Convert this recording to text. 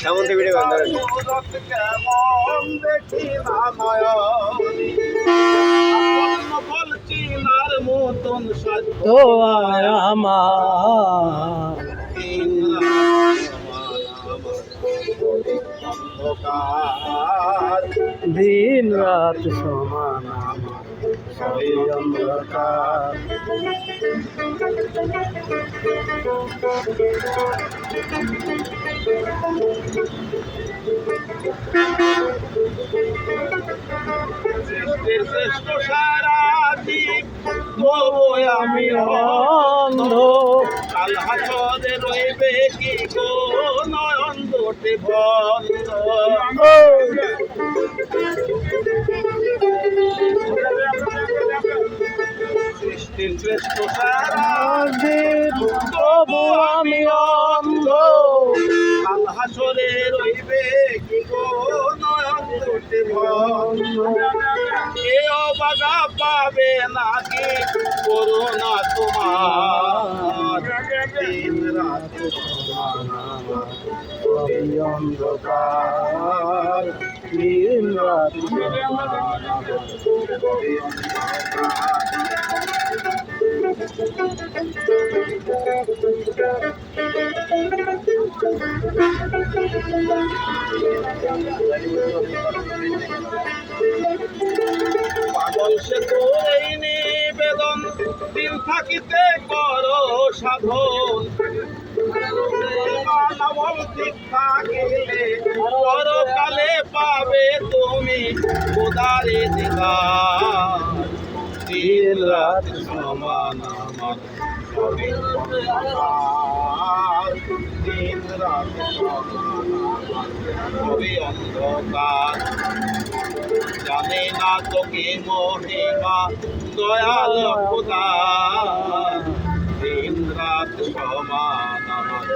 এমন ভিডিও বান্ধব কেমন দেখি না বলছি নার মতন তো আমার দিন রাত সমান আমার সবই অন্ধকার। শ্রেষ্ঠ সারা জীব তবু আমি অন্ধ কাল হাসরে রইবে কি গো নয়ন দুটি বন্ধ। সৃষ্টির শ্রেষ্ঠ সারা জীব তবু আমি অন্ধ কাল হাসরে রইবে কি গো নয়ন দুটি বন্ধ। এ অবাগা পাবে নাকি করোনা তোমার দিন রাত সবই অন্ধকার। দিন রাত পাগল সে তোরেই নিবেদন দিন থাকিতে করো সাধন। মানবল ঠিক থাকিলে পরকালে পাবে তুমি উদারে দিদার। দিন রাত সমান আমার সবই অন্ধকার। দিন রাত সমান আমার সবই অন্ধকার। জানে না তো কি মহিমা দয়াল খোদা। দিন রাত সমান আমার